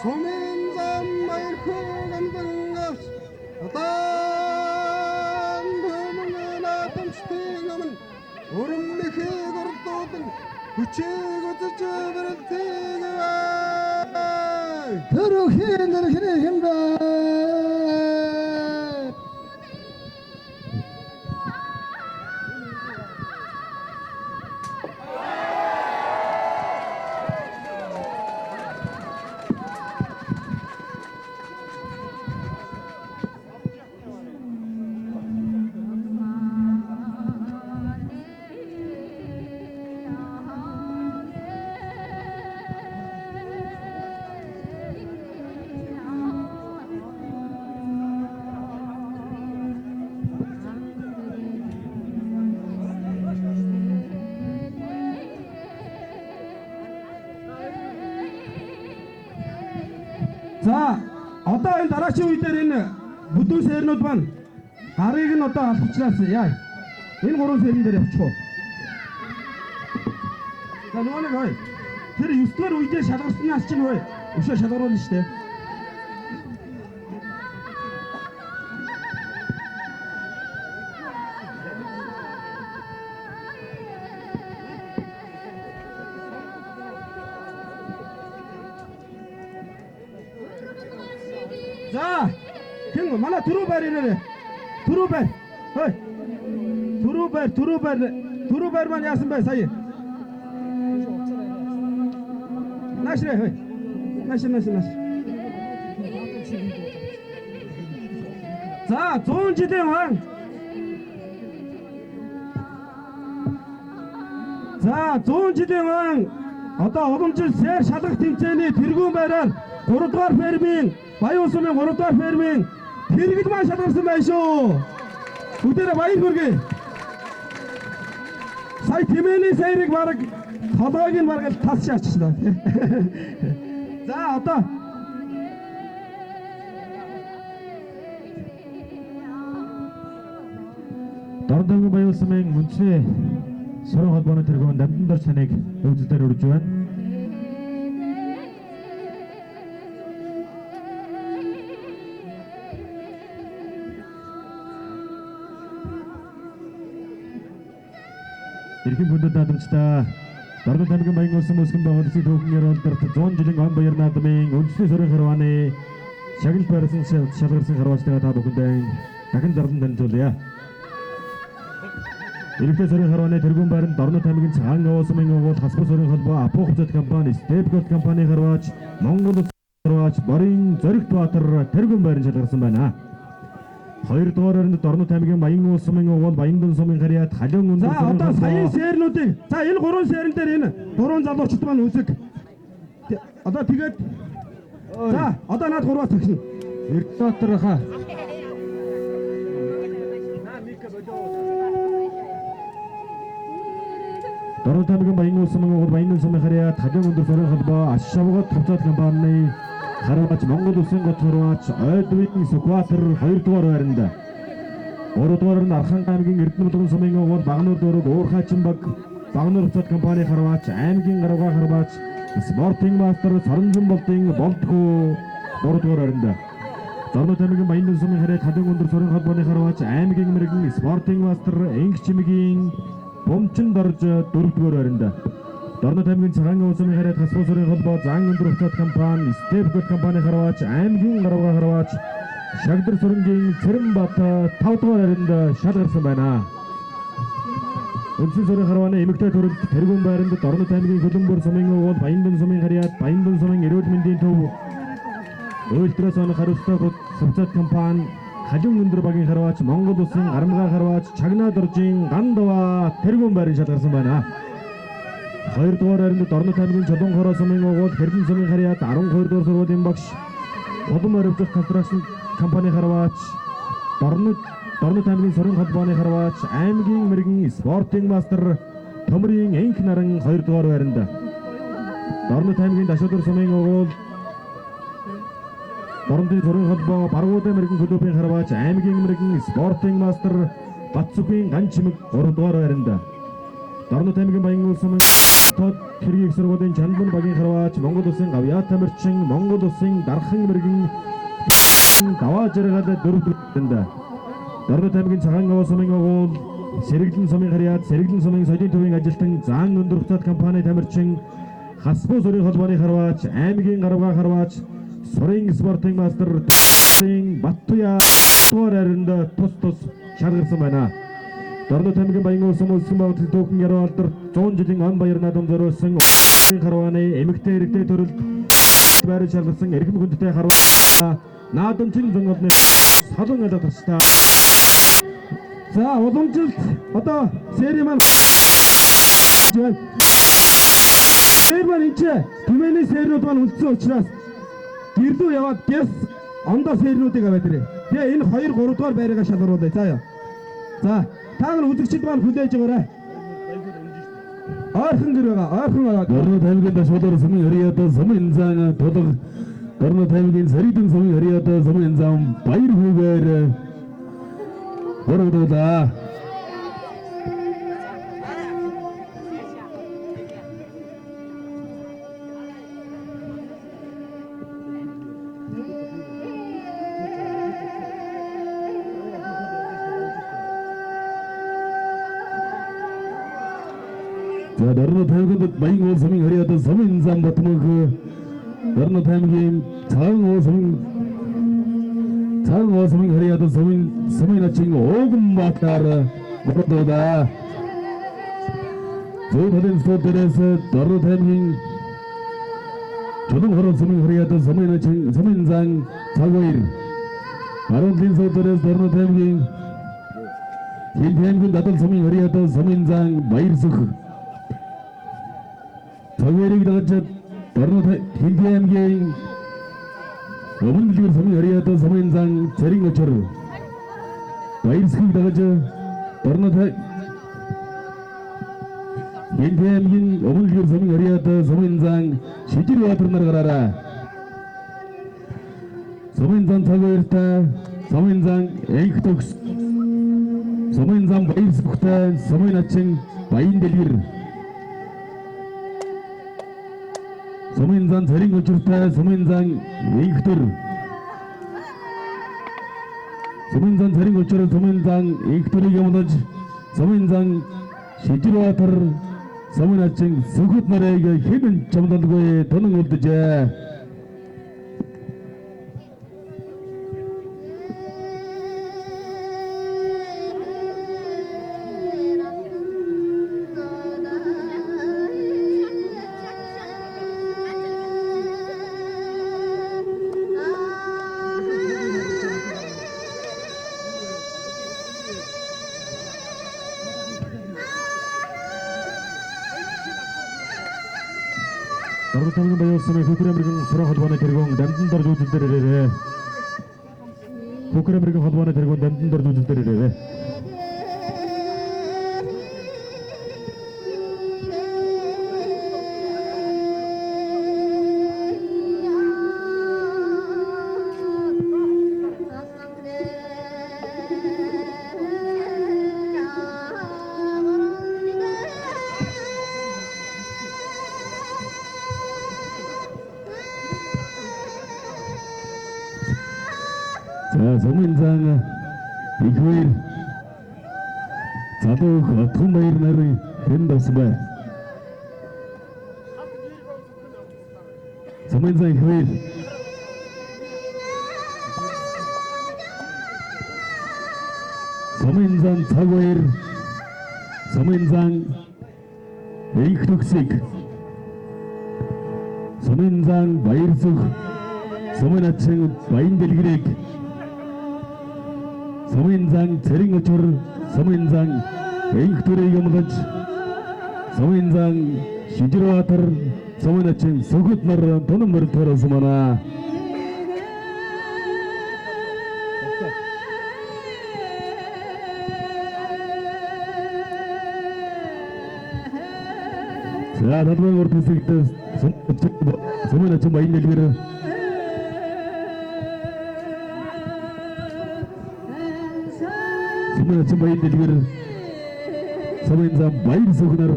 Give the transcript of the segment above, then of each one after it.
Somen zam mayr За одоо энэ дараачийн үе дээр энэ бүдүүн сэрнүүд маань гарыг нь одоо алхавчлаас яа. Энэ гурван сэрэн дээр явчих уу. За нөгөө нэг хой. Тэр 9 дугаар үедээ шалгарснаас чинь хой. Өшөө шалгаруулна шүү дээ. За хэн манай түрүү байр нэрэ түрүү байр хой түрүү байр маань яасан бай сая наашрэ хой нааш за 100 жилийн хаан за 100 жилийн хаан одоо олон жил сэр шалгах тэмцээний тэргүүн байраар 3 дугаар фермийн Баян сумын 3 дугаар фермийн тэргэл маань шалгарсан байна шүү. Бүгдээрээ баяр хүргэе. Сая тэмээний саярыг бараг толгойг нь бараг тас шаачсан. За одоо Дордонгийн Баян сумын мөнчний сурын холбооны тэргүүн Дамдан дор цаныг өвдөлтөөр үрж байна. Ирхэн бүндэд наадамчтай Дордон тамгийн Баян улсын мөсгөн байгууллагын төвхнэр олдорт 100 жилийн он баяр наадмын үндэсний сурын харвааны шагнал байрсан шалгарсан харваачтайгаа та бүхэндээ дахин зарлан танилцуулъя. Иргэдийн сурын харвааны тэргүүн байранд Дордон тамгийн цагаан уусмын угуул хасбар сурын холбоо Апох хувьцат компани Stepgold компани харваач Монгол улс харваач Борын Зоригт Баатар тэргүүн байранд шалгарсан байна. 2 дугаар өрөнд Дордон тамгийн Баян улсын угуул Баяндан сумын харьяат халиун өндөр за одоо саяын сэрнүүдийг за энэ 3 сэрэн дээр энэ 3 залуучууд маань үсэг одоо тэгээд за одоо наад 3-аас тагшин Эрдэнэтр хаа Дордон тамгийн Баян улсын угуул Баяндан сумын харьяат халиун өндөр сурын холбоо Аш шавгат хувьцат компани харваач Монгол улсын гот харваач Ойдвийн Сүхбаатар 2 дугаар байранд 3 дугаар нь Архан аймгийн Эрдэнэт сумын угуул Багнуур дөрөв Уурхайчин баг Багнуур хувьцат компани харваач аймгийн гаруйгаа харваач Спортинг мастер Соронзон болдын болтгоо 3 дугаар байранд Дордон тамгийн Баяндан сумын харьяат халиун өндөр сурын холбооны харваач аймгийн мэрэгэн Спортинг мастер Энх чимгийн Бомчин дорж 4 дугаар байранд Дордон тамгийн цагаан уусмын харьяат хасбар сурын холбоо Зан өндөр хувьцат компани Stepgold компани харваач аймгийн гаруйгаа харваач Шагдар сүрэнгийн Цэрэм-Бат 5 дугаар байранд шалгарсан байна. Үндсэн сурын харвааны эмэгтэй төрөлд тэргүүн байранд Дордон тамгийн Хөлбөмбөр сумын угуул Баяндан сумын харьяат Баяндан сумын эрүүл мэндийн төв Үйлдвэрээс онох хариуцлага хувьцат компани халиун өндөр багийн харваач Монгол улсын Арамгаа харваач Чагнаа доржийн Гандава тэргүүн байранд шалгарсан байна. 2 дугаар байранд Дордон тамгийн Чулуун хороо сумын угуул Хэрхэн сумын харьяат 12 дугаар сургуулийн багш Улам орвих констракшн компани харваач Дордон тамгийн сурын холбооны харваач аймгийн мэрэгэн Спортинг мастер Төмрийн Энх наран 2 дугаар байранд Дордон тамгийн Дашуудар сумын угуул Дордон сурын холбоо Баргуудын мэрэгэн клубын харваач аймгийн мэрэгэн Спортинг мастер Батцүхийн Ганчмэг 3 дугаар байранд Дордон тамгийн Баян улсын тод хэргийг сургуулийн Чанбан багийн харваач Монгол улсын Гавьяа тамирчин Монгол улсын Дархан мэрэгэн Даваа жаргал 4 дугаар Дордон тамгийн цагаан уусмын угуул Сэргэлэн сумын харьяат Сэргэлэн сумын соёлын төвийн ажилтан Зан өндөр хувьцат компани тамирчин Хасбар сурын холбооны харваач аймгийн гаруйгаа харваач Сурын спортын мастер Баттуя дуурайнд тус шалгарсан байна. Дорнод аймгийн Баян улсын улсын багт төвхөн яруу алдар 100 жилийн он баяр наадам зориулсан харвааны эмэгтэй иргэдэд төрөлд байр шалгарсан эрхэм хүндтэй харваа наадамчин зөнгөлний солон алгадагчтай. За уламжилт одоо сери маань сэр маань энэ түмэний сэрнүүд маань үлдсэн учраас гэрлүү яваад гэс ондоо сэрнүүдийг аваад ирээ. Тэгээ энэ 2 3 дугаар байрыгаа шалгаруулъя. За яа. За та нар үзэгчд маань хүлээж байгаарай. Ойрхон гэр байгаа. Ойрхон аваад. Дорнод аймгийн ташуулаар сумын хөрийд сумын зан тулг Дорнод аймгийн саридын сумын хөрийд сумын зан баяр хүүгээр хорогдуулаа. За Дорнод аймгийн Баян улсын сумын хөрийд сумын зан батмаг Дорнод аймгийн цагаан улсын хөрийд сумын ачин Огон Батар хорогдуулаа. Зөвхөн студиэс Дорнод аймгийн Чулуун хорон сумын хөрийд сумын ачин сумын зан цагвар Арунлын студиэс Дорнод аймгийн Хинтэмгийн дадал сумын хөрийд сумын зан Баярсөх цагварыг дагаж Дорнод Хинтэмгийн Өмнөдлөр сумын хөрийд сумын зан Цэрэн очор Баярсхийг дагаж Дорнод Хинтэмгийн өмнөдлөр сумын хөрийд сумын зан Шижирбаатар нар гараараа. Сумын зан цагвартай сумын зан Энх төгс сумын зан Баярсхтай сумын ачин Баян дэлгэр сумын зан Цэрэн очортой сумын зан Энхтөр сумын зан Цэрэн очор сумын зан Энхтөрийг юмдаж сумын зан Шижирбаатар сумын ачин Сүхбат нарыг хэвэн чамдалгүй тонон үлдэжээ. Дорнод аймгийн Баян улсын Хүүхэр Америкийн сургууль холбооны тэргүүн дамжин дорж үзэлдэр ирээрээ. Хүүхэр Америкийн холбооны тэргүүн дамжин дорж үзэлдэр ирээрээ. За сумын зан ихвэр залуух отхон баяр нарын хэн басан бай. Сумын зан ихвэр сумын зан цагвар сумын зан Энх төгсийг сумын зан Баярсөх сумын ачин Баян дэлгэрийг сумын зан Цэрэн очор сумын зан Энхтөрийг юмдаж сумын зан Шижирбаатар сумын ачин Сүхбат нар тонон мөрөлд хороосон байна. За талбай урд хэсэгт сумын ачин Баян дэлгэр сумын ачин Баян дэлгэр сумын зан Баярсөх нар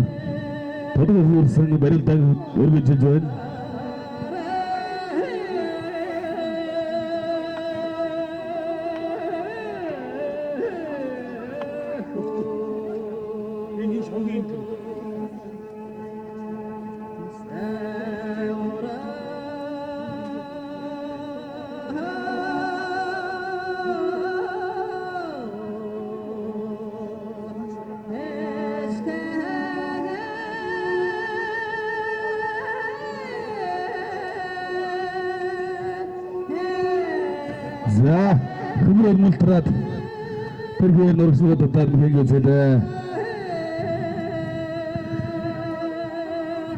тодор хүрсэн барилдааг өргөжж байна. За хүмүүр мултраад тэргээр нурагсгаа дутаад хэлгээсэлээ.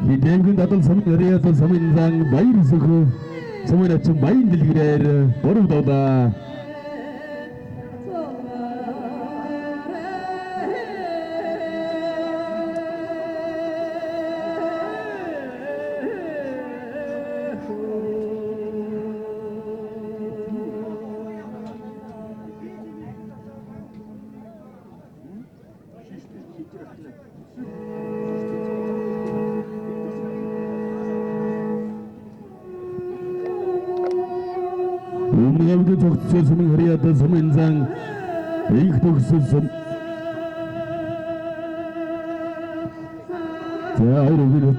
Хидэнгэн дадал самын яриасан самын зан баяр сөхөө самын ачин баян дэлгэрээр борогдоодаа. Өмнөд зөвхөн самын хриадан самын зан их төгссөн. За хоёроо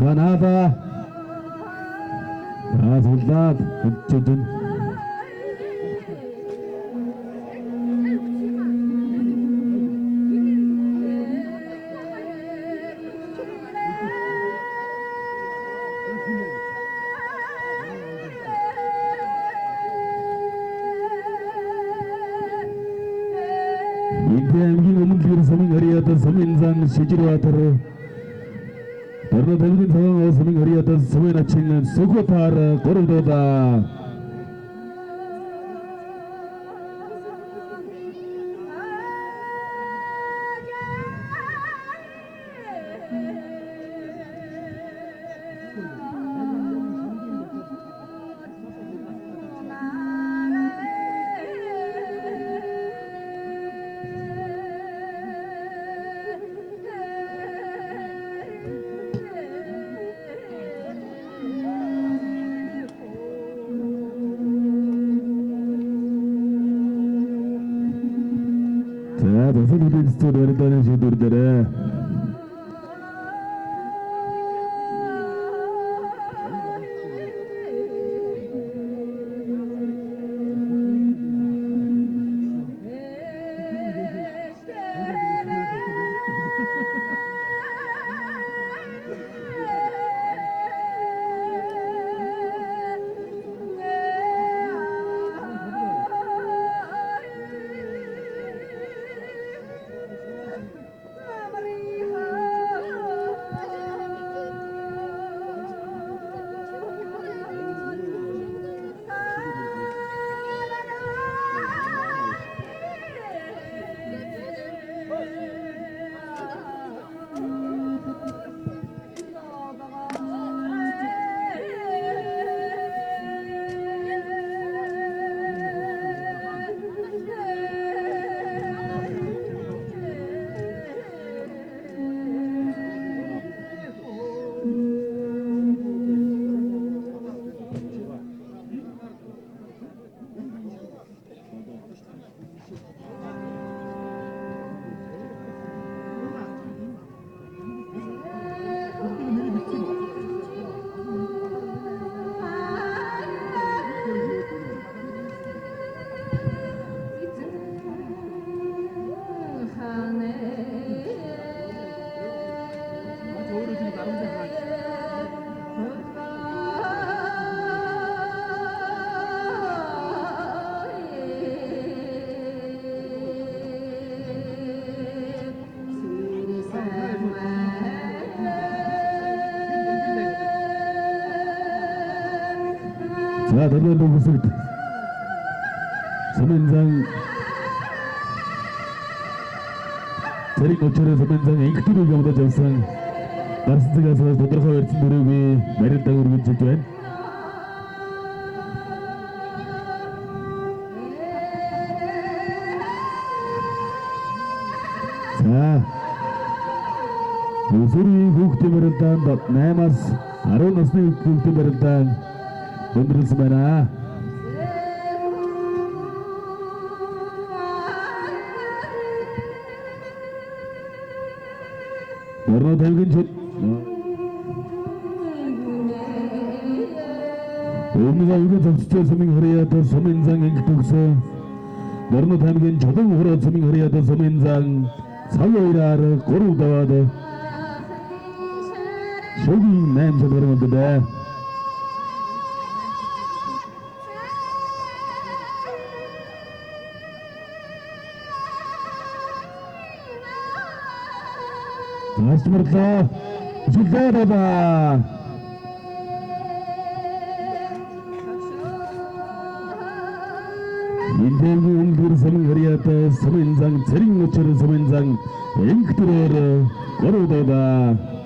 Zanada Azulad Chudun Ингэмгийн өмнөдөр самын хриадан самын зан шижирватар Тэрнээ төвийн цагаан самын хриадан самын ачин сөхөтар гордоодаа. За төсөл үлээсээр өрдөөний шийдвэрлэрээ. За дөрөв бүгсэд Самэнзан Тэрийг өчрөө Самэнзан инхтүрийг явуулж явсан Дарсцгаас тодорхой барьсан дөрөвгүй барилдаа өргөжж байна. За Өсөрийн хүүхдийн барилдаанд 8-аас 10 насны хүүхдийн барилдаанд өндөрлсөн байна. Дөрөв тавигын чөт Өмнөд зөвчтэй сумын хриадан самын зан инх төгсөө Дөрөв тавигын чулуун хураа сумын хриадан самын зан 사회라를 고르다와도 쇼깅 냄새 들어오는데 다시 말했다 죽다다 인대기 웅들 서민거리였다 서민상 저링모처럼 서민상 앵크트로를 고르다다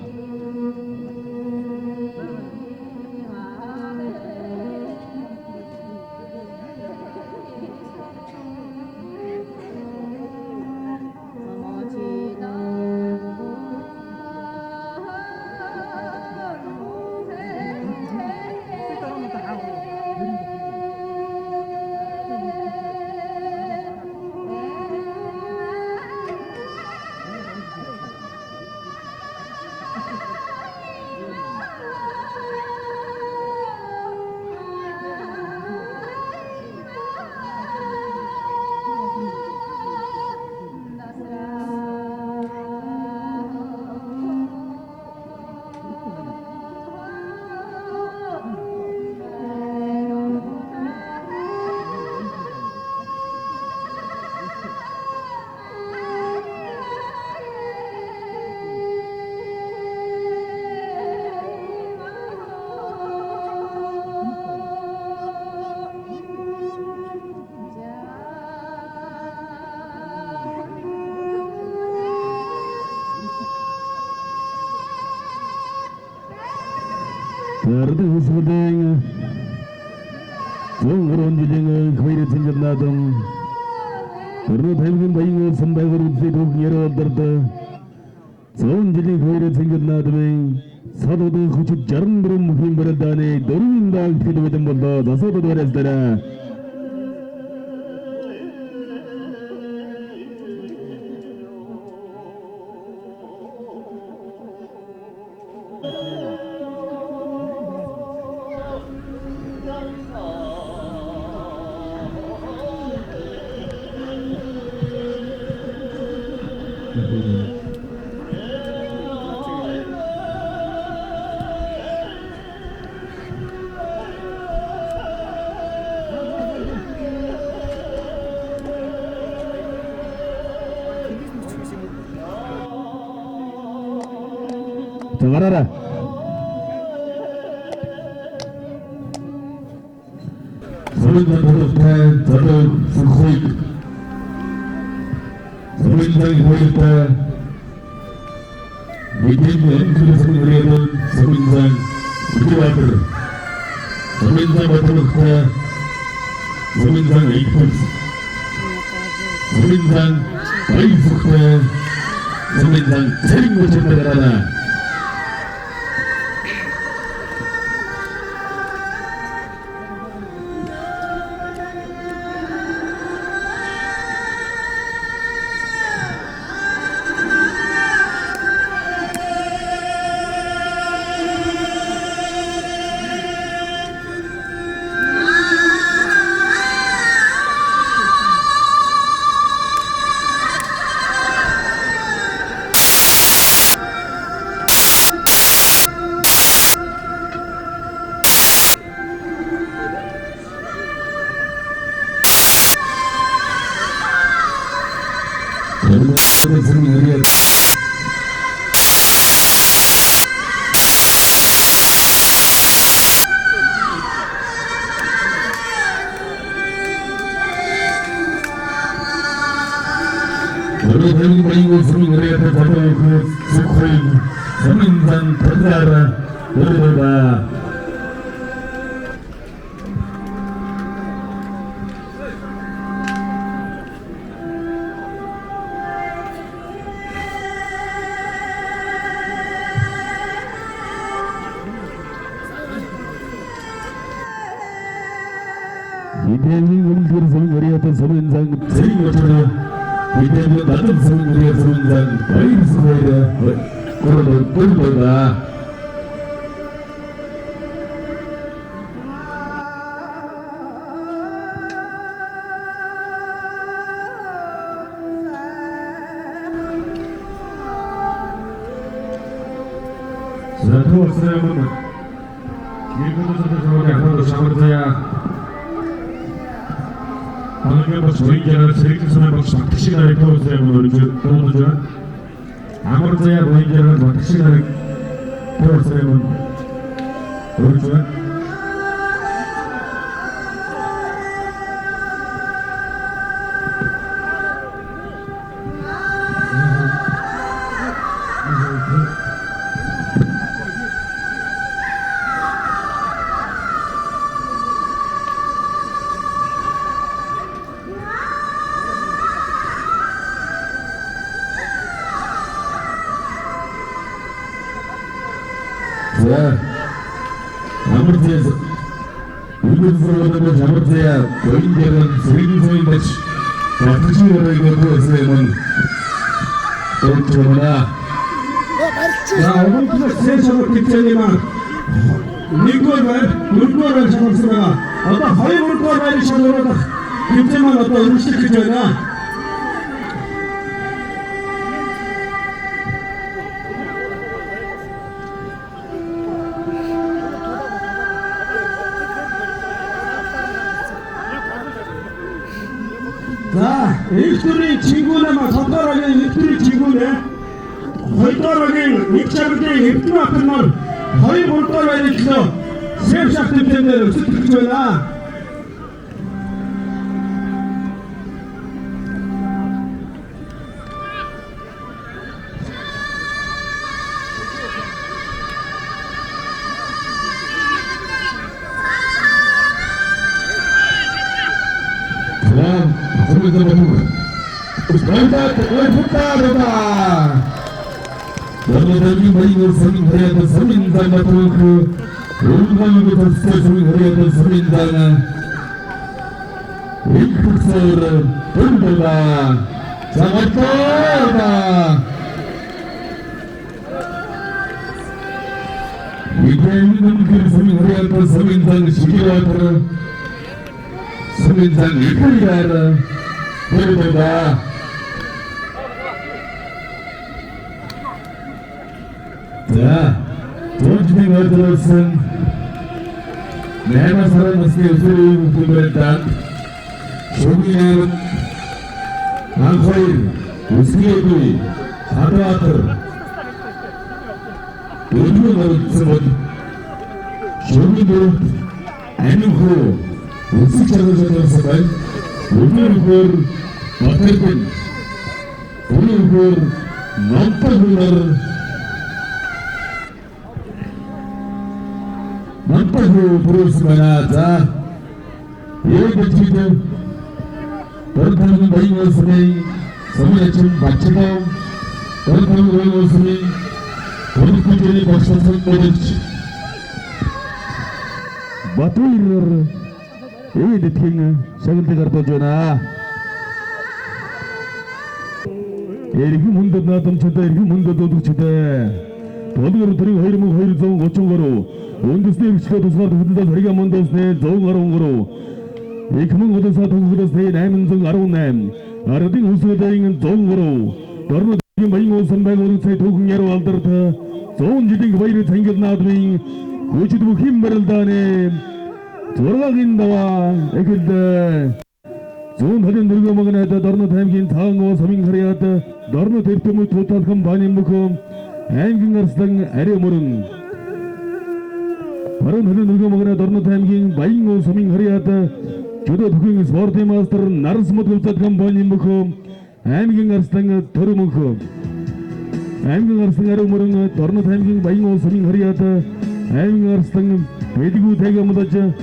다르드 소댕 정그런 주쟁을 거의를 챙겼나던 그러나 대부분 바잉을 선박으로 세도 여러들다 좋은 주쟁 거의를 챙겼나던 사도도 그치 자른부름 힘버렸다니 노름인다 피도회전 본다 나서도 도랬더라 자 말하라 서민상 도덕대 저도 숙소익 서민상이 보일 때 미팅도 연출에서 우리는 서민상 우리와들 서민상 도덕대 서민상 에이플스 서민상 바이숙대 서민상 세링고 전달하라 여러분 바이고 서민거리였다 저도 그 숙소인 서민상 터지라라 여러분과 이대민 음식을 서민거리였다 서민상 세링고처럼 이대민 낮은 서민거리였다 서민상 바이브스거리다 그러도 꿀벌다 Зато Сэмон 일본에서도 약간도 잡아줘야 방금 뭐 조인자를 세력선을 뭐 tak시나를 태워서야 뭐 그러죠. 아무렇지야 조인자를 뭐 tak시나를 태워서야 뭐 그러죠. 아무튼 일본으로는 잘못해야 보인대는 세계적인 것이 특징으로 이것도 있으면 그렇구나. 자, 오늘 세션을 뒷전이만 물꼬를 잡았으나 어떤 허위 물꼬를 잡으러 뒷전만 어떤 음식 그전이나 자, 일들이 지구네만 젓가락에 일들이 지구네 헐가락에 입자부터 입주 앞에 날 허위 볼가락에 있어 세상들 때문에 스티커나 너희들이 모임을 성인하였던 서민당 같은 그 온갖부터 성인하였던 서민당은 이 국서를 본보다 잡았다. 이게 있는 그 성인하였던 서민당 시기와는 서민당 이끌이라는 본보다 자, 전주의 어들었은 내가 살아났을 소리 부분단 조기는 안코일 우스게두이 사도아트 요즘은 어렸으면 조기도 애누후 우스차를 젖었으면 요즘은 어떻든 우리는 넘버후를 만빠고 부르스거나 자 예를 지금 그렇다는 모임을 서민의 좀 맞추고 그렇다는 모임을 그렇게 박수선 모든지 마토이를 이 느낌 사글때 가르쳐줘나 이렇게 문도 나도 쳐다 이렇게 문도 쳐다 도둑으로 들이고 허이르면 허이르서 어쩌고로 온도스네 시도도스가 도둑다 다리가 먼도스네 저거로 이 그만 고도사 도둑도스네 나면성 아로남 아르딩 우스다잉은 저거로 너는 마이모 선배고 새 도국야로 알더다 좋은 지딩 바이를 생겼나더니 우주도 힘을 다네 돌아가긴다와 애긴데 좋은 하든 늙어 먹은 애다 너는 담긴 당어 서민 그래야다 너는 대표물 도탄한 반인 무금 앵긴가스당 아래모른 바로 너는 늙어 먹은 애다 너는 담긴 마잉어 서민 그래야다 저도 두경이 스포르트 마스터 나르스모트 도탄한 반인 무금 앵긴가스당 더르무금 앵긴가스당 아래모른 너는 담긴 마잉어 서민 그래야다 앵긴가스당 베디구 대가무다자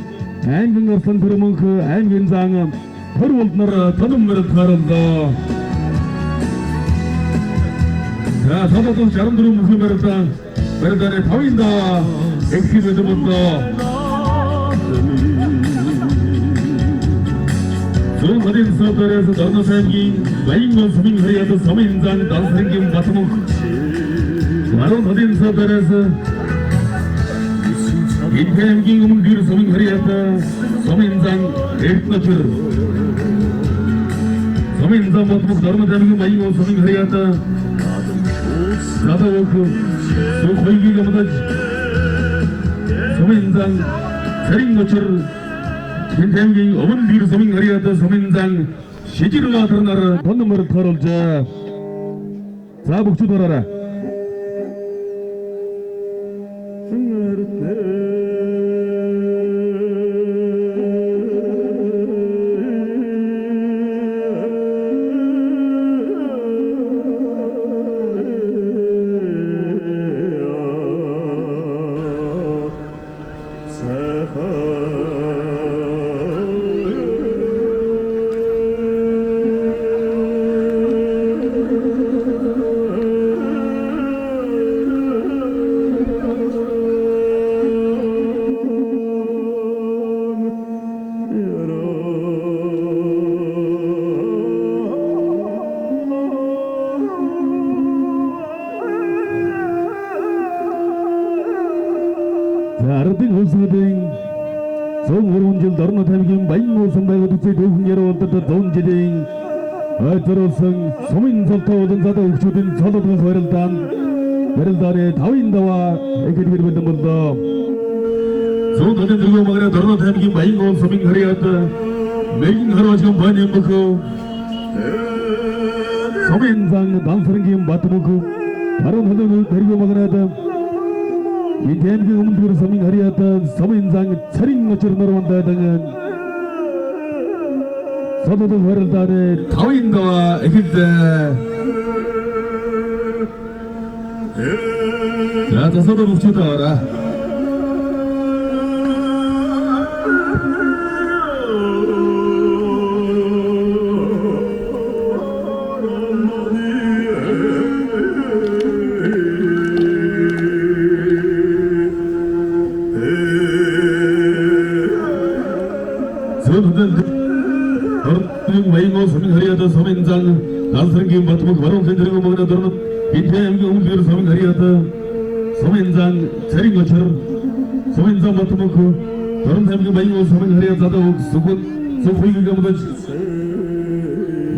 앵긴가스당 더르무금 앵긴장am 허루올나라 다듬나라 타란다 자 사도도 자름들은 무슨 말했다 말했다네 다윈다 엑시드 본다 좋은 어딘 서울에서 너는 생긴 마인건 수민 허리야도 서민장 난 생긴 바트목 바로 어딘 서울에서 인태행긴 음기를 서민 허리야도 서민장 에이트너트 서민장 바트목 너는 생긴 마인건 수민 허리야도 사도그 소호이기가 보다 소민상 세링노철 진행이 어문 비르 소민 하리아다 소민상 시지르가 드러나라 번놈을 털을자 사복주 돌아라 아르딩 호스딩 성우론질 너르노 타미김 마인모 선바이고 두째 도훈예로 어떠다 돈지딩 어쩌로성 소민석터 오든사다 욱주딘 서도든 소열단 베를단의 다윈다와 에게리기를 뱉는 분다 소도든 들고 막으라 너르노 타미김 마인모 소민 하리였다 메긴 하루와 지금 반연먹고 소민상 난서른김 마트먹고 다른 하도는 데리고 막으라다 이 대한민국 음식으로 서민하리였던 서민상 차린 것처럼 넘어간다 등은 서도도 회를단의 다윈다와 에길대 자 서도 북치다 와라 와이고 소민하리였던 서민장 난서른김 마트먹고 바로 견드리고 먹으나 너는 인태양기 음식으로 서민하리였던 서민장 차린 것처럼 서민장 마트먹고 너는 대한민국 와이고 서민하리였다도 수군 소호이기가 묻은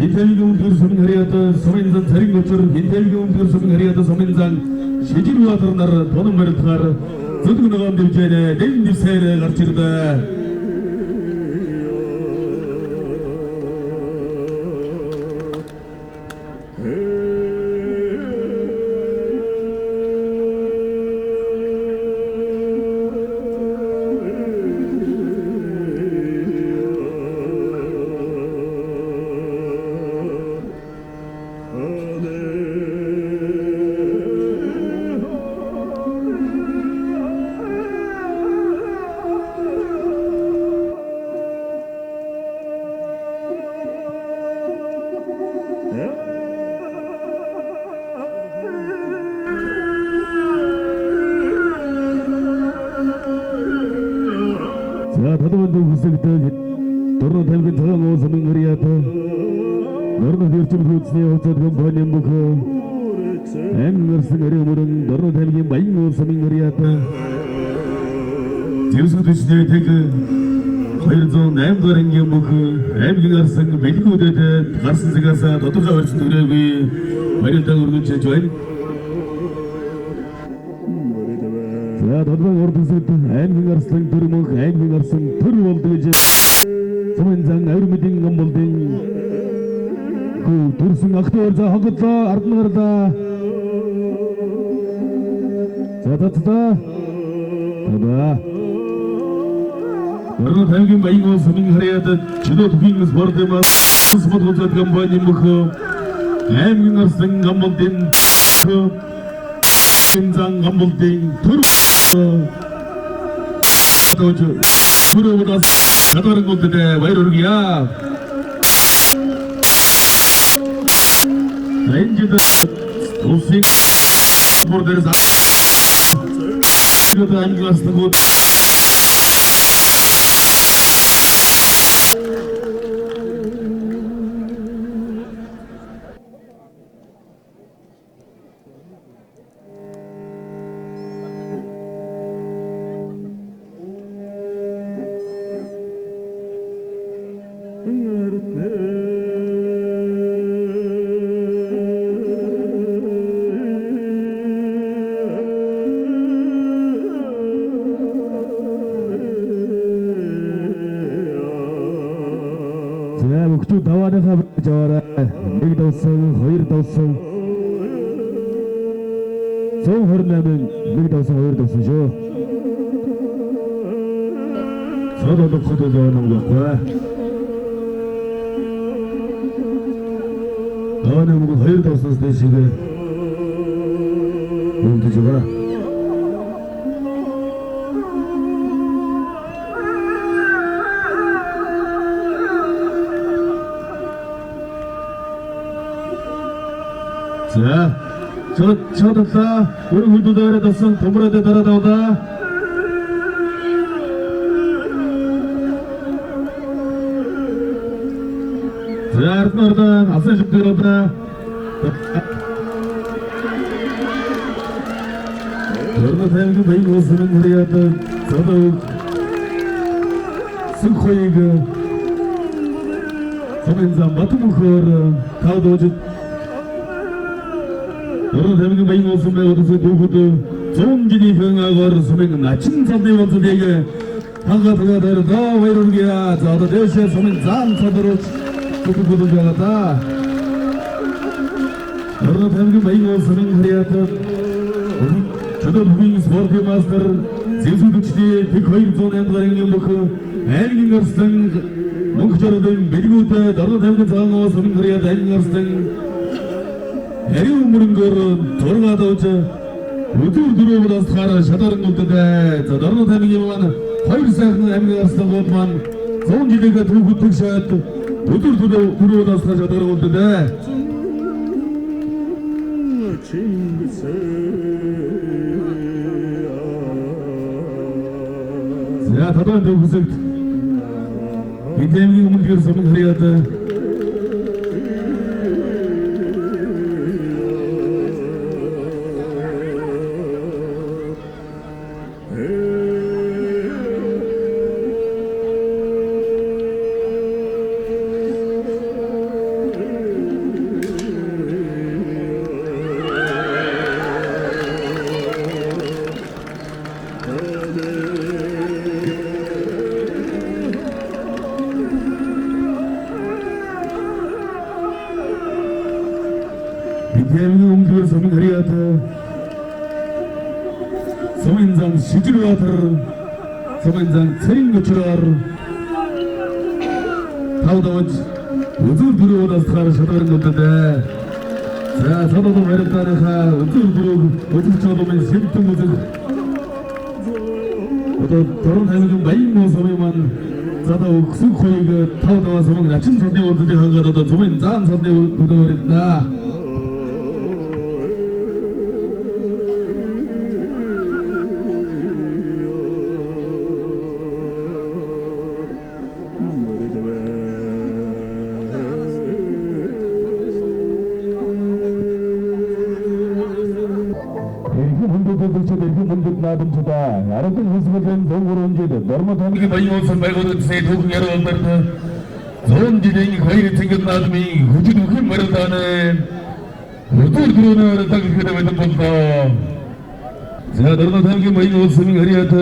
인태양기 음식으로 서민하리였던 서민장 차린 것처럼 인태양기 음식으로 서민하리였던 서민장 시지루와 드러나라 도는 말을 통하라 저도 나가면 될지에 내 입새를 가르치르다 자, 다도만도 후색다 도로 닮은 저항오 서민하리였다 너로 되었지는 그치네 어쩌든 번연무크 엠거스 어려움은 너로 닮은 마인고 서민하리였다 제우스 되시네 대그 거기서 남도는 게무크 엠기가스 메디코 되데 가스 가사 너도자 얼씬 노래비 마일당 우르는 제조인 자, 너도만 오르듯이 엠기가스는 두르목 엠기가스는 두르월드지 소민장 아우르미딩 넘볼딩 그 두르승 악도르자 하겠다 아르트나르다 자, 다트다 다다 너는 다육인 마이고 서민하리였다 지도 두긴 스포르데마 스포트 호텔 감바니 무크 엠기가스는 감볼딩 인장 감볼딩 두르 두르보다 다른 것들에 왜 이러기야 렌즈도 도싱 보르데르사 이것도 안 갔어 뭐 응, Тавааныхаа жаваараа нэг давсан, хоёр давсан. 128-ын нэг давсан, хоёр давсан шүү. Содод хөдөө явах байхгүй. Тавааны мөнгө хоёр давсанаас дэшигээ өгдөж байгаа. 자, 쳤다. 우리 훌두다에 뒀은 도무라데 달아다오다. 자, 아르나르다. 앞서 좀 들어오다. 저런 사람이 많이 못 쓰는 소리였던 저도 스코이그 소면사 마트무커를 가도지 여러 대목이 많이 없으면 어디서 누구도 좋은지니 병하고 소면은 나친 선대원들에게 한가도가 다르다 왜 이러는 게야 저도 대시에 소면 잠서도록 누구도 좋아하다 여러 대목이 많이 없으면 그래야던 저도 부인 스포츠 마스터 제수도치디 백허임 존 엔드라인 연복그 앨긴 것은 몽크저러든 메리고때 여러 대목이 상하고 소면 그래야 앨긴 것은 해리 우물은 거는 돌아가다 오자 어디 들어오다 사라 샤다른 것인데 저 너는 대명이만 화일사는 애미가 갔던 것만 성지대가 들고 특샷 어디 들어오다 사라 샤다른 것인데 자 다들 누구서 이 대명이 우물기를 서면 그래야다 대한민국 웅주를 서민 하리아타 서민장 시주를 하타르 서민장 세린 것처럼 타오다원지 우주 들어오다 스타를 셔다는 건데 자 저도도 외롭다니까 우주 들어오고 우주 쳐보면 심통 우주 또 더러운 해는 좀 많이 못 서민만 자도 스코이 그 타오다와 서민 아침 선대 오든지 한가다도 서민 짠 선대 오든다 아름다운 모습을 낸 동물원 지대 너무 동기 많이 없어 말고도 새 도구 여러 번들 좋은 지대이 거의를 챙겼나더니 우주도 큰 말하다네 어떻게 들어오나 딱 그래 왜든 본다 자 너무 동기 많이 없으면 그래야다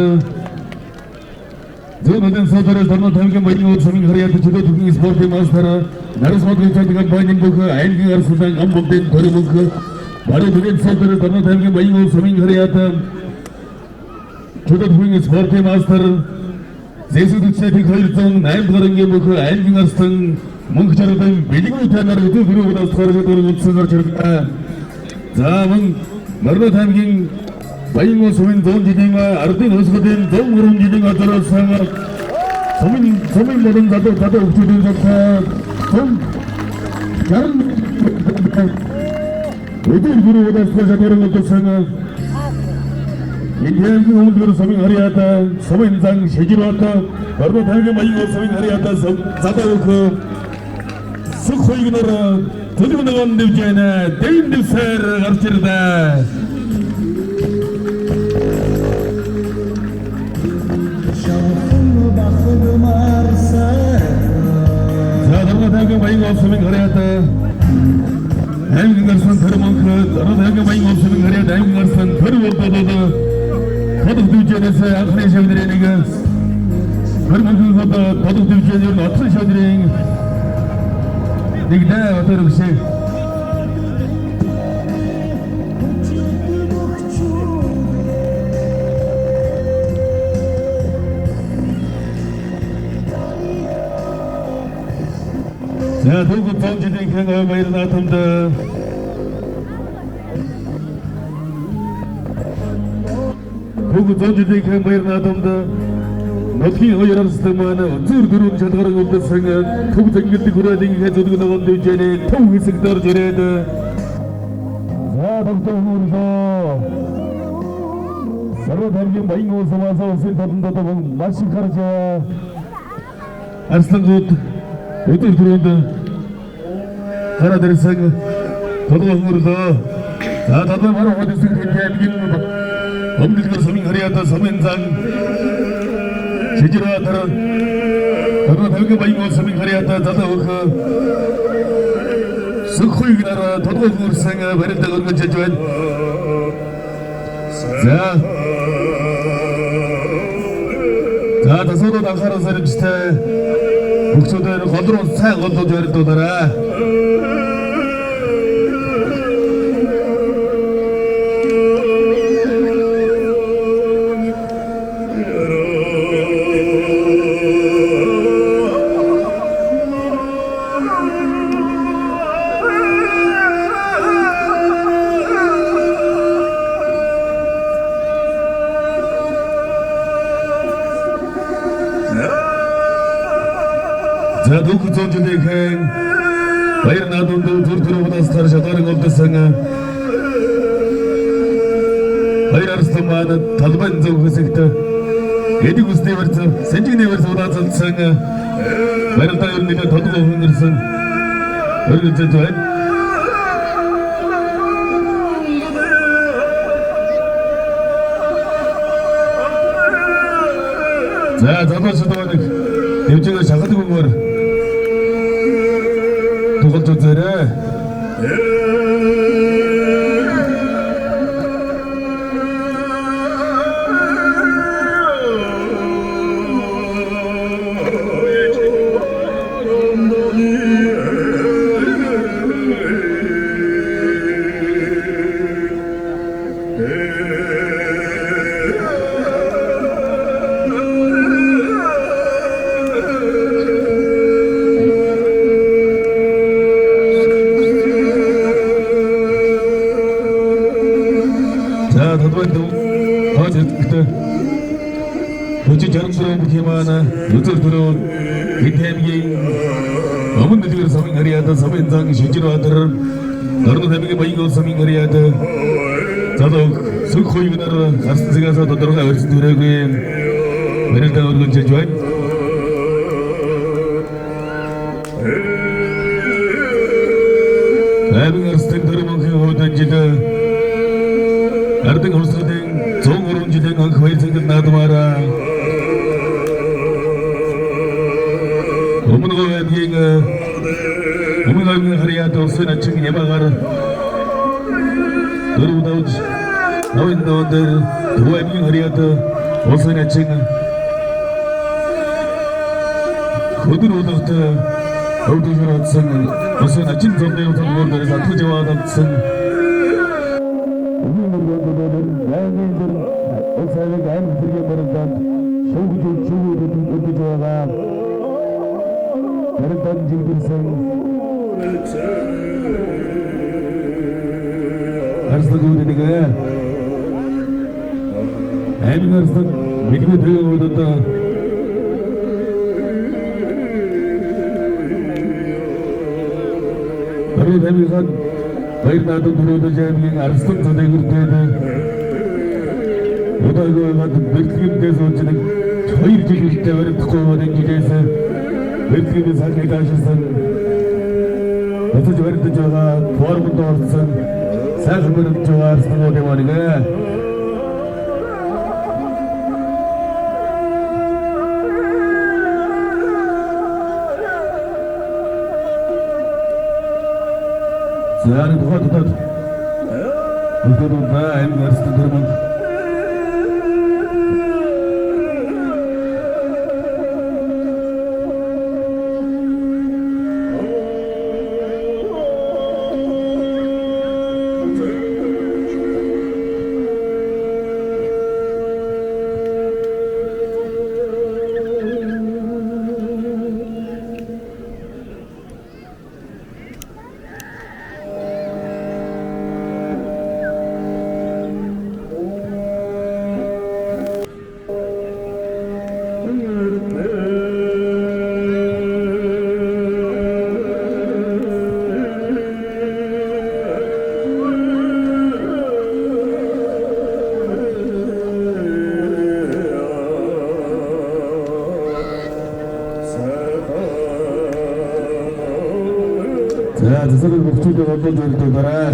저 너는 서서를 너무 동기 많이 없으면 그래야다 저도 두기 스포츠 마스터라 나를 소득 자기가 많이 먹고 알기가 수상 안복된 버려먹고 바로 그게 서서를 너무 동기 많이 없으면 그래야다 저도 부인의 스포츠 마스터를 제수도치의 거일성 나임보다는 게 뭐그 알빙하스턴 몽크처럼 메디고 있다나를 또 들어오다 스토리가 돌아오고 수상을 저렇다 자, 머리로 담긴 바이모 소민 좋은 지딩과 아르틴 호스거든 좋은 그런 지딩과 들어서가 소민 모든 다도 옥주된 좋다 좀 다른 어디 들어오다 스토리가 돌아오고 수상을 인디아의 홍두로 서민 하리아다 서민상 시기로 왔다 바로 달게 많이 서민 하리아다 사다오크 스코이그너라 더디고 나간 데우지에나 데인드세를 가르치르다 자 바로 달게 많이 서민 하리아다 다행인 것은 더러만큼 바로 달게 많이 서민 하리아다 다행인 것은 더러웠다도 도둑 들지에서 아크네 셔드리니까 그러면 그것도 도둑 들지에는 어떤 셔드링 Digde oturuk şey. 자, 도구 통지된 경험을 일어나던데. 도구 통지된 경험을 일어나던데. 어떻게 어여라스터만은 쭈르르 자다가는 없던 생각 도구 생겼대 그러더니 해서도 나온데 이제는 통이 쓱 떨어지래도. 자, 덕동으로서 서로 담긴 마인고서 와서 센터분도 마신 가르쳐. 알았던 것 어떻게 들어온다. 하나 들었어요. 도도강으로서 자 다들 바로 어디서 대한민국 엄밀히 서민하리하다 서민상 제지로하다는 도도 달게 마인고 서민하리하다 다도 그 석호이 나라 도도강으로서 버렸다 그런 건 제주한 자 다소도 나가는 사람 진짜 목소리를 거들어 사 건도 저리 또더라. 자, 누구 존재된 행 바이런 나돈도 둘둘보다 스타르샤 다른 없었으나 바이라르스토마는 달반 좀 그색다 에디구스네 버서 센지네 버서 오다졌으나 바이런 따위는 더도 흥ırsın 어느 저저 자, 잡아서도 하는 대중을 작아두고 뭐라 도건 좀 되네. 어째 저런스러운 기만아 어쩔 들어온 이태미에 어문 느디가 서민가리하다 서민상 실제로 하더는 너도 대비가 마이고 서민가리하다 자도 석호이고 나라 가스가서 더 들어가 얼씬 들어가게 매를 당하는 건 제주한 나비가 스탠 들어만 그 호단지다 나르등 홀스등 종으로 지된 건 그와의 생각 나도 마라 어머니가 왜 비행가 어머니가 왜 하리야도 쓰나 층이 예방하라 너로 나오지 나오인 나온들 도와의 비행 하리야도 어서나 층 거들어 오다부터 어두저러 왔으면 어서나 진선대 오던 원들에서 투제와 왔으면 어사를 가는 들게 버렸던 소구조 주고도 어디 좋아가 버렸던 지들성 알았어 우리가 애미 알았어 믿고 들어오던 바로 애미가 바이르 나도 들어오던 애미 알았어 저대 그렇게 오다가 맥주임대에서 어찌는 저희 집일 때와는 두꺼워된 기계에서 맥주임에 살게 가셨선 어떤 저와는 저가 부활분도 없선 사슴은 저와 상호대 말이가 자는 누가 두다 그때도 다 알고 갔을 때 저서를 목줄도 어떤 절도 봐라.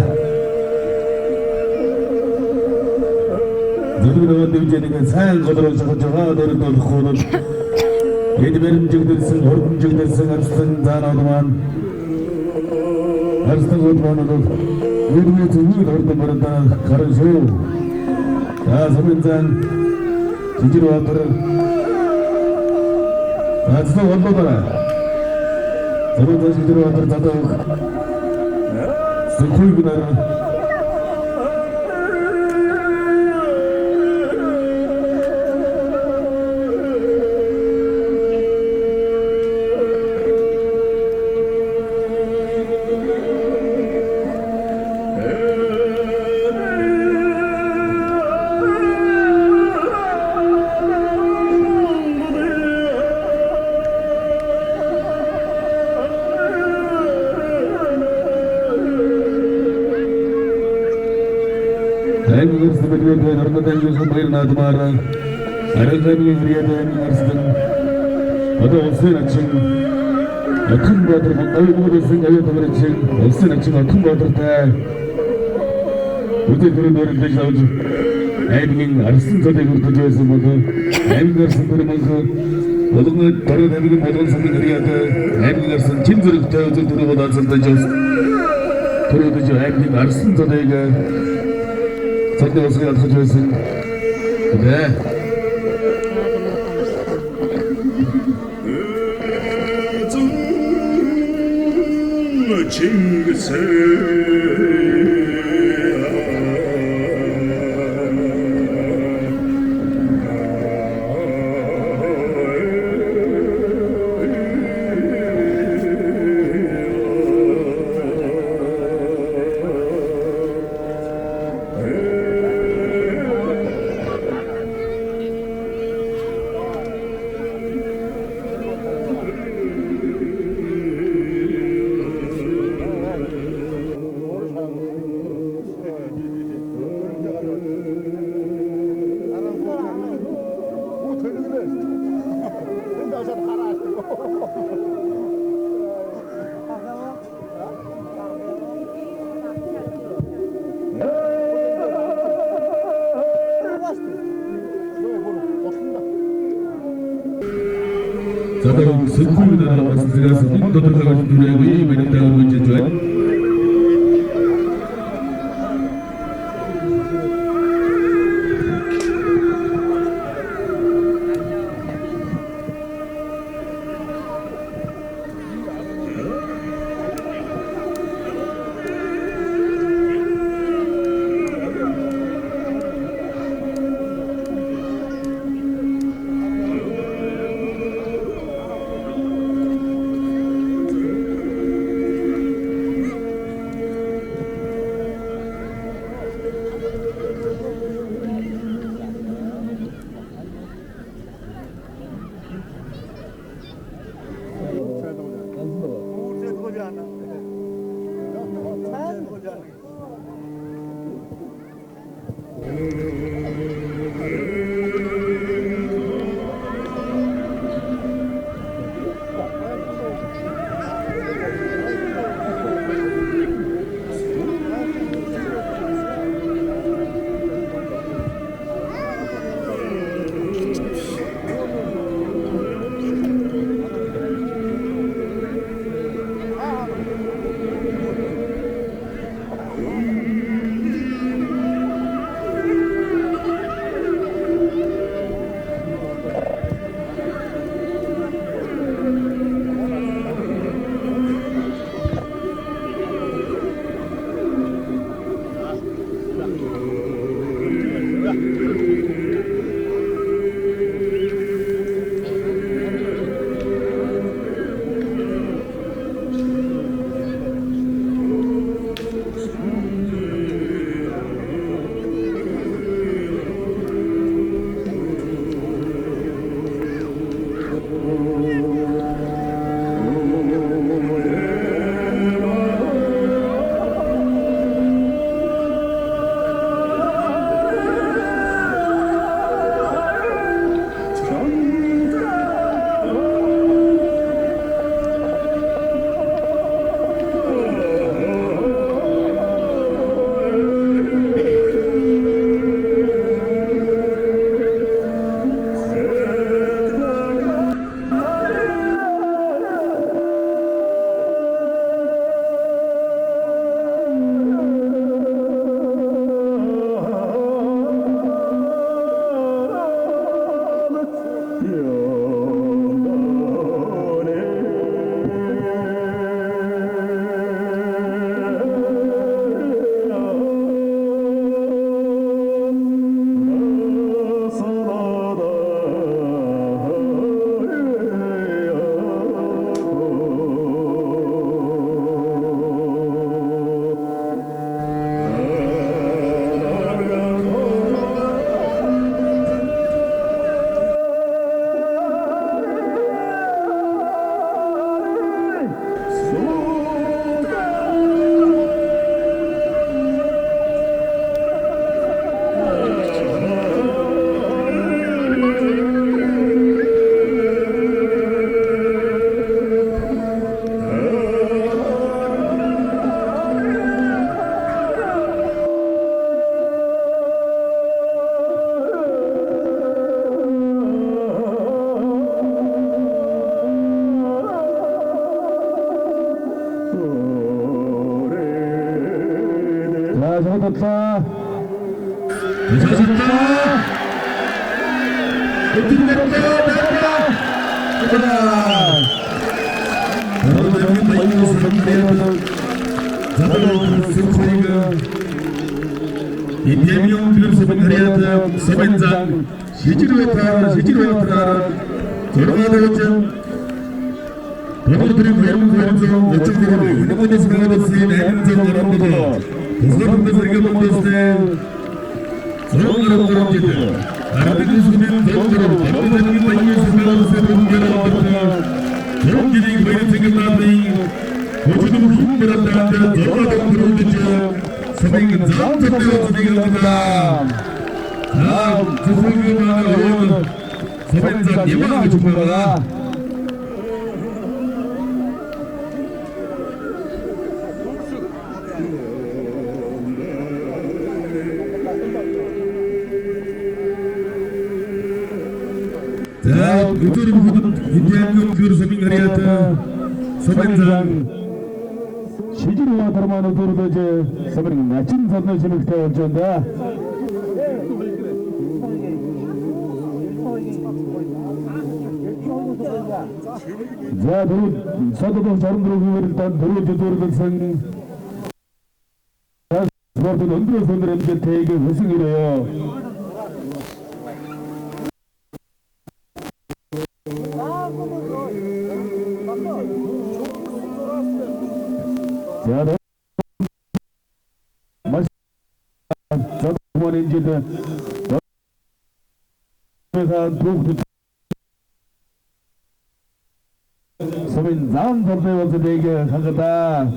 너희들 어디 이제니까 사양 거들어 저거 너희들 또 고는 예디베름 증들승 오름 증들승 합승 다나도만 합승 것만으로 우리의 등이 너희들 말했다 가르쳐. 자 서민장 지지로 왔더라. 자 진짜 원도더라. 서민장 지지로 왔더라. 자도 스쿨구나라. Sen de olsa yatıracaksın. Ne? 자다가 선구유나 말씀드려서 민도 들어가서 누리고 이메일 있다고 문제 좋아해. 잡았다. 이태명 필름스분 가리아타 서벤장 시지루에타 저러가다고죠 더불어들인 고향 여쪽으로 운영원에서 강화됐으니 행정 여러분들 도서분들 설계분들 저러가다고죠 아르비드 수빈 저러가다고 대부분의 바이오 수빈을 세우는 여러분들 저런기지 거의 생겼다니 고주는 힘들었다 저러가다고 들어오겠죠 서빙은 장착되어 진행합니다. 다음 주소기관의 의원은 서빙장 예방을 축하합니다. 자, 이쪽으로 보고도 이태양금 그 서빙가리아타 서빙장 시지루와 다름하는 도로도 이제 서버린 아침 선도심을 태워준다. 자, 도로 서도도 자름도로 일단 도로 저도로 선 스포츠 언드로 선들 MZ 대회 우승이래요. 자, 저번 엔진들 서민 나온 선배원서 대게 한 거다.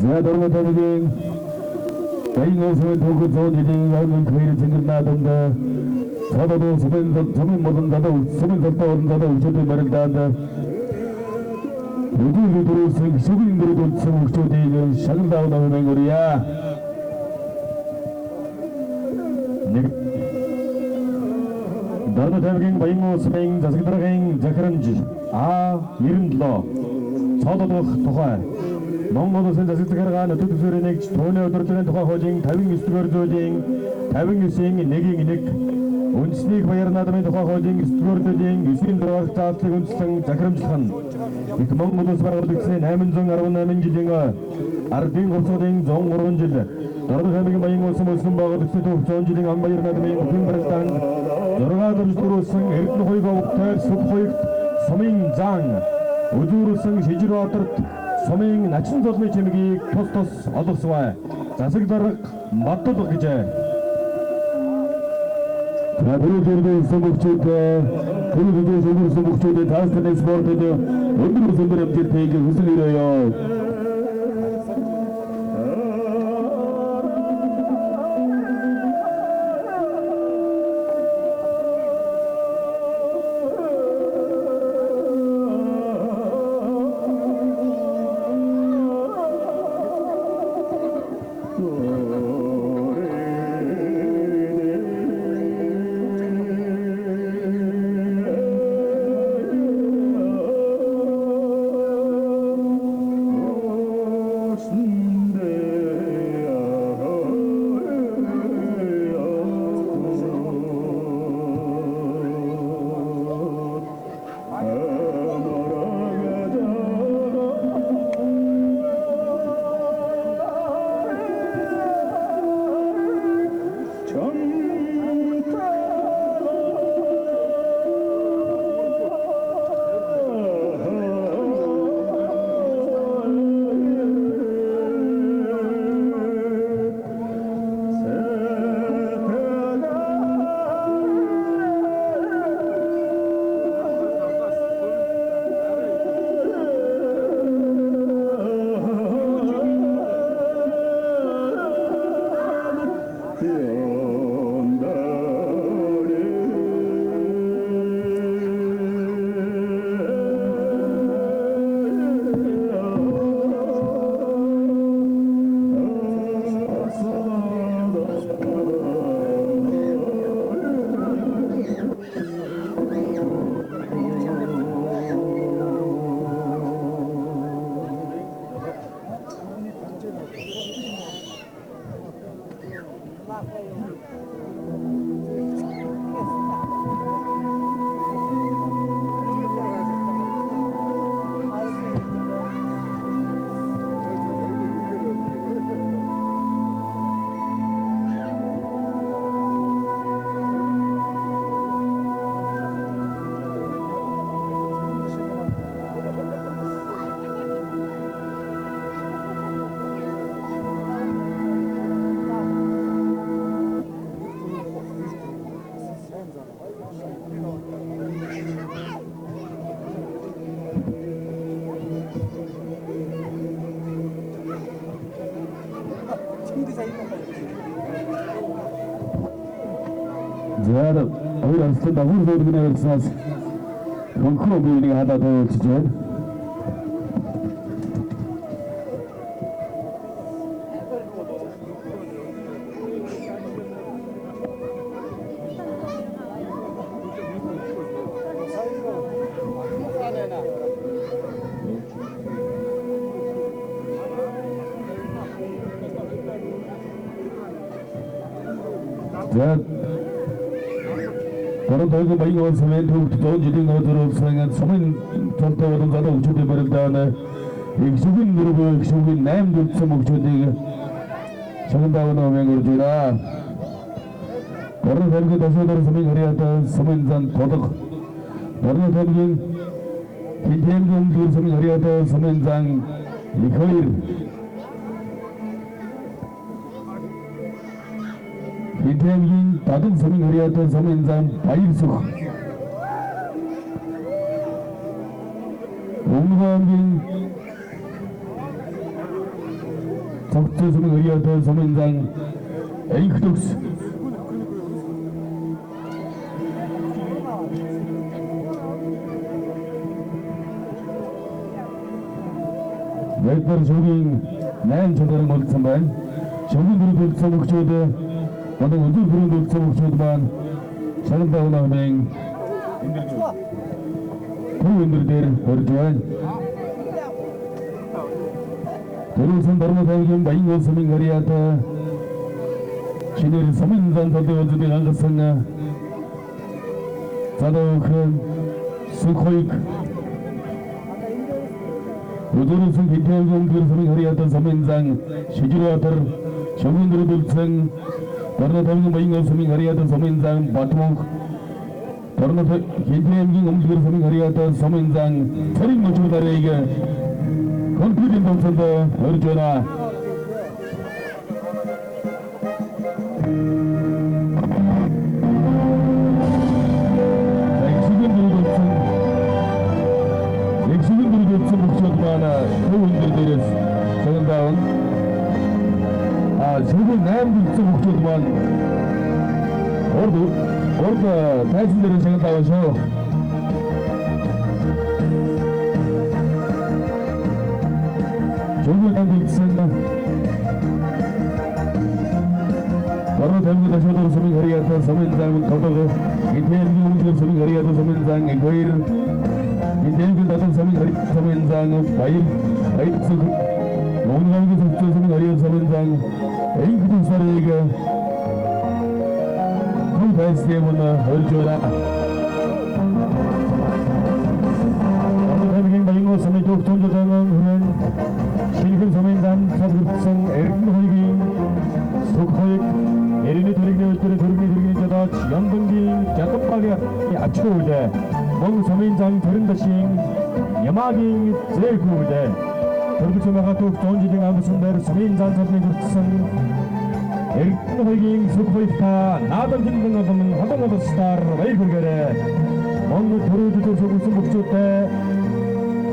자, 도로 타기ging 대인호수의 도구 좋은 희생하는 그일을 챙긴다던가 서도도 서민 모든 자도 서민 섭도 얻은 자도 우체도 말한다던가 모두 서민들도 성국조대는 샤근다운 나오는 거리야. 너도 대비ging 바이모 스맹 자식들아ging 자카른지 이름들도 서도도 도화 몽고도 센자식들아가 너도 소리nek 돈에 얻어들은 도화 호징 다윈 뉴스걸 조징 다윈 뉴스ing 내기ing 온스닉 바이르나드메 도화 호징 뉴스걸 조징 뉴스인 들어와서 자스틱 온스상 자카름지хан 이 몽고도 스바르득세 나면정 아르원 나면지딩가 아르딩 고소딩 정모론질 너도 대비ging 바이모 스모스금 바가득세도 전지딩 안바이르나드메 국민바르스탄 여러가들 주로승 에르트 호이가 옥탈 숲호익 서밍장 우주로승 제지로 아뜨르 서밍 나친 소스의 제목이 토스토스 어덕스와 자석이다락 맞도록 이제 자, 도로제도 선곡조대 도로제도 선곡조대 다스탄 엑스포르테도 원두로 선들 MZ에게 우승이래요. Ziyada oyun aslında vur doğruguna yaksınız. Konkur büyüğünü hada da çiçeği. Ziyada Karena tahu ke bayi orang semen tu tahun jadi ngau terus sangat semen contoh orang kata ucap dia berada eksubin dulu eksubin naim dulu semua ucap dia sangat tahu nama yang urjira karena tahu ke dasar dari semen hari atas semen dan kotak karena tahu ke Indian dulu semen hari atas semen dan likhair Indian 다른 서민 우리한테 서민상 바이르숙 공무원인 적재 서민 우리한테 서민상 에이크독스 웰퍼 조깅 난 조다를 못한반 조깅으로 돌서 목조대 Untuk untuk berunduk semua salam tahu nama yang berundur berjuang. Terusan dharma yang baik orang seming hari ada. Kini seming dan tadi wajib diangkat sana. Sadokan sukhoik. Ujurusan kita yang seming hari ada seming dan sejurater seming berdulceng. Karena tahu bayi orang seming hari ada semen jang batmok. Karena kita yang umur seming hari ada semen jang sering macam tadi juga. Confident macam tu berjuara. Eksiden dulu macam mana? Kau undur diri. Jangan tahu. Sebagai nam itu buktiman. Orada tadi dari saya tahu so. Sebagai nam itu sana. Karena dalam dasar dari seming hari atas seming zaman kau tahu. Indian itu mungkin seming hari atas seming zaman egoir. Indian itu datang seming hari seming zaman baik suku. Mungkin itu seming hari atas seming zaman Eingkutu sarega, kau pasti mana berjuara. Kamu kami yang bayi ngau sampai jauh tunjuk jangan hujan. Silken sampai dan sabutsan erin hoigi, sukhoik, erin itu lagi terus jadat, yang penting jatuh pagi acu je. Mong sampai jang turun dasing, yamagi zeku je. Terus cuma katu tunjuk jangan bersumber sampai jang sampai terus Erin hoigi sukhoikta, nadan tinggal zaman hadang star baik bergerak. Mong turun itu sebut bukti.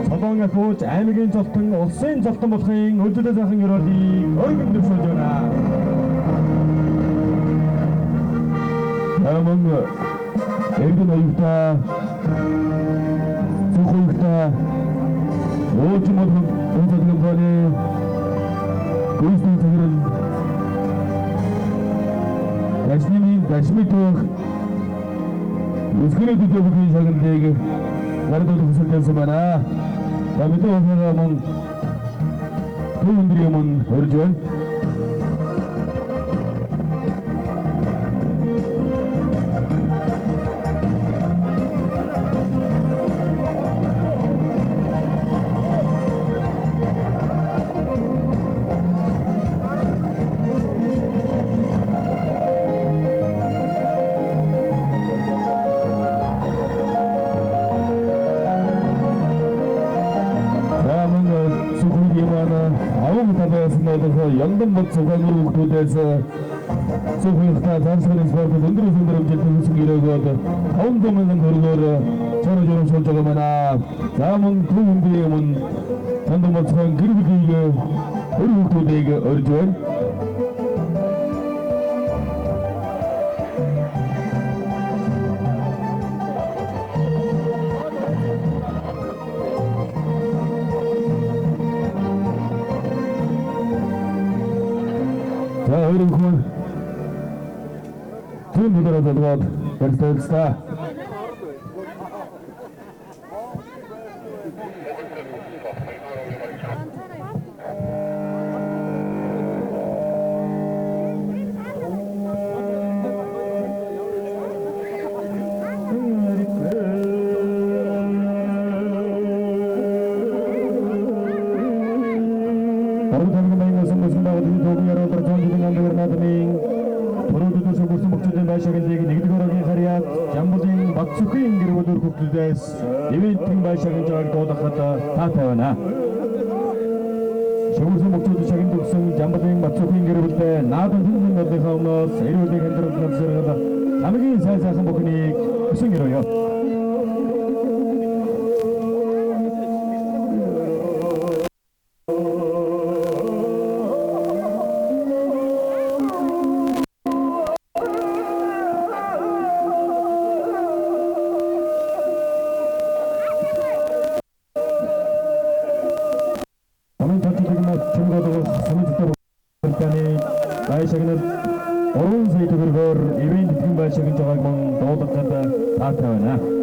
Sabang aku cahaya jatuh, osen jatuh macam udah jatuh ngerti, orang itu saja. Amang, itu naikta, sukuikta, oh cuma untuk kembali, kuisnya terus, kasih tu, muskilnya tu bukan sangat degi, kalau tu susah semana. Kami tu orang yang tuh indri yang berjuang. 영동목 소강으로 도대에서 소강스타 단순한 스포츠 흔들어 우승이라고 가운데면은 거리거리 전화전화 solcagamana zaman tuğundiyemin tanımatsan girbidiyge örüktüdeyge örcön 자, örünkün tüm müdürü Berkstad'da eventin başlangıcı odakata tatayana. Şoğursu 목적도 작은 독성 잠바등 맞춰고 인계를 때 나도 흥분 못해 가오너 세류대 견들어 남서가다 담기 사사서 먹으니 승기로요. 어른 사이트를 걸 이벤트 팀 발식은 저가면 도덕한다 다타나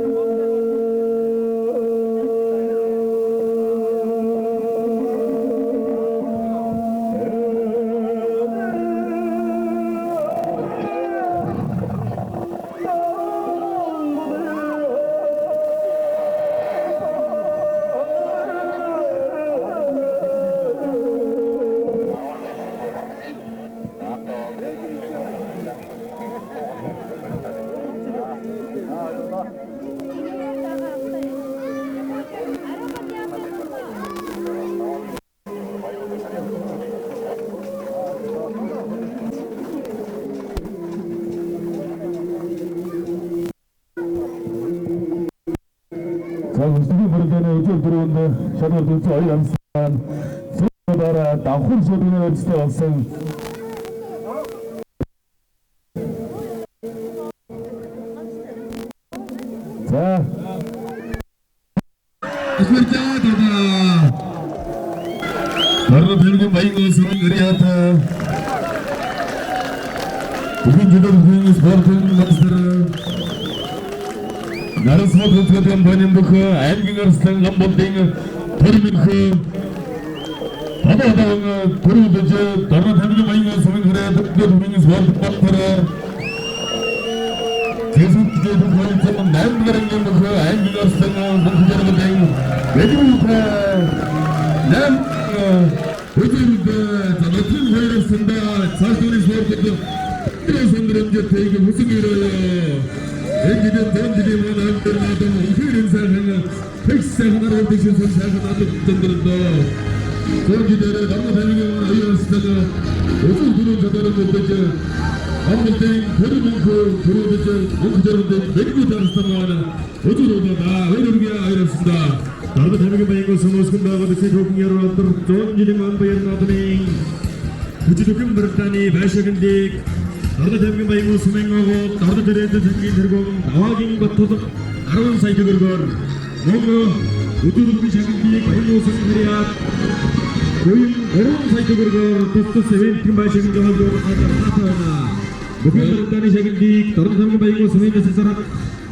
자, 우스기 버리더니 어쩔 들어온다. 샤도 들수 어이람산. 서다라 나홀 소비는 어찌대 없음. 자. Asperja tada. Baru belum baik ngusung ngeriata. Bukan juga bukan sporting monster. 나르스마 국가대한 번인부크 아임경어스탄 람본딩 버리민크 바다다왕 버리우드제 다른 타미가 마이가 소민 그래 덕대 도민이 소환 빡터라 계속 기재도 거리처럼 남부가랑 경부크 아임경어스탄 몽크자르거딩 외지부카 남 외지부카 자나팀 회의를 쓴다 사소리 소환부터 특별선들은 이제 되게 무슨이래요 Eskiden döndüğüm anahtarlardan ülkenin sahne, pek sahneler dışında sahneler tutundurdu. Son gidere damla belirgin ayırısında, uzun durun kadarı mutlaka. Anlatayım, körümünkü, körümünkü, okuyacağımda belirgin tartıştırmaları, uzun odada, verirge ayırısında. Darbe temeli bayıngı sonuçkunda vadışı çok yer oladır, son gidin anbayın adının. Küçücükün bırtani, başakındik, Darbe temeli bayıngı sumengago, darbe tereyde zengi tergong, dawaging battodak, arawan saydı gırgır. Mongo, uturuk bir şakındik, bayıngı sumengariyat, koyun, arawan saydı gırgır, tostu seventin başakındik halgır, atana. Bukun bırtani şakındik, darbe temeli bayıngı sumengariyat sesarak,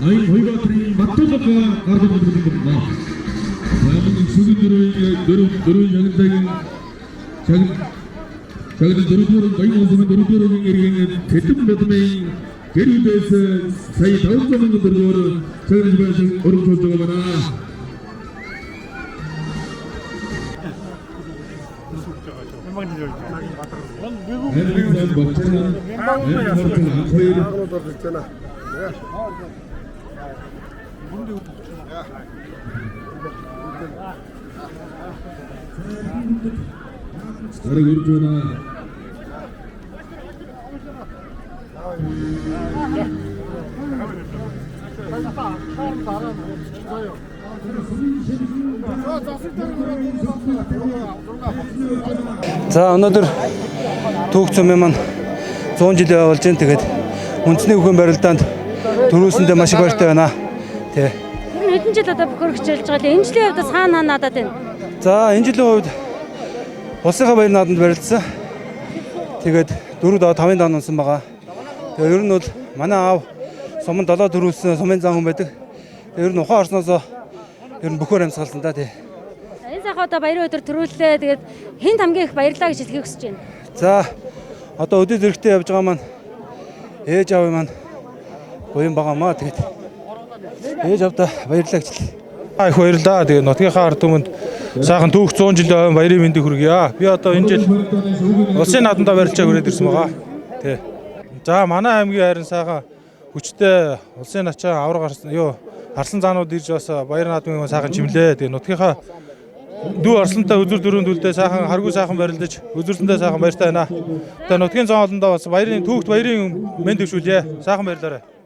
nain hoyga atrin, battodak, kardan battodak. Namun sugi durun şakındagın, Kalau dorong bayi orang sama dorong yang ketum betul kiri desa saya tahu sama yang berdua saya juga orang tua juga mana Memang bacaan, Sekarang urut За өнөөдөр түүх цөмийн маань 100 жил болж байна. Тэгээд үндэсний бүхэн барилдаанд дөрүүлсэндээ маш их баяртай байна. Тий. Хэдэн жил одоо бүхөр хичээлж байгаа. Энэ жилийн хувьд хаана надад байна? За энэ жилийн хувьд улсынхаа баяр наадамд барилдсан. Тэгээд 4-5 даан унсан байгаа. Тэгээд ер нь бол манай аав сумын 7 дөрүүлсэн сумын зан хүн байдаг. Ер нь ухаан орсноос ер нь бүхөр амьсгалсан да тий. Энэ сайхан одоо баярын өдөр төрүүллээ. Тэгээд хэн хамгийн их баярлаа гэж хэлхийг хүсэж байна. За одоо өдөр зэрэгтэй явж байгаа маань ээж аав маань буян байгаамаа. Тэгээд ээж авда баярлалаа гэж хэлье. Их баярлалаа. Тэгээд нутгийнхаа ард түмэнд сайхан түүх 100 жилийн баярын мэндийг хүргье. Би одоо энэ жил улсын наадамдаа барилчаа хүрээд ирсэн байгаа. Тий. За манай аймгийн харин сайхан хүчтэй улсын ачаа авраг харсан заанууд ирж бас баяр наадмын сайхан чимлээ. Тэгээд нутгийнхаа дүү орслонтой үзүр дөрөв төлдөө сайхан харгуй сайхан барилдаж үзүрсэндээ сайхан баяртай байна. Тэгээд нутгийн зан олондоо бас баярын түүхт баярын мэнд төвшүүлье. Сайхан баярлалаа.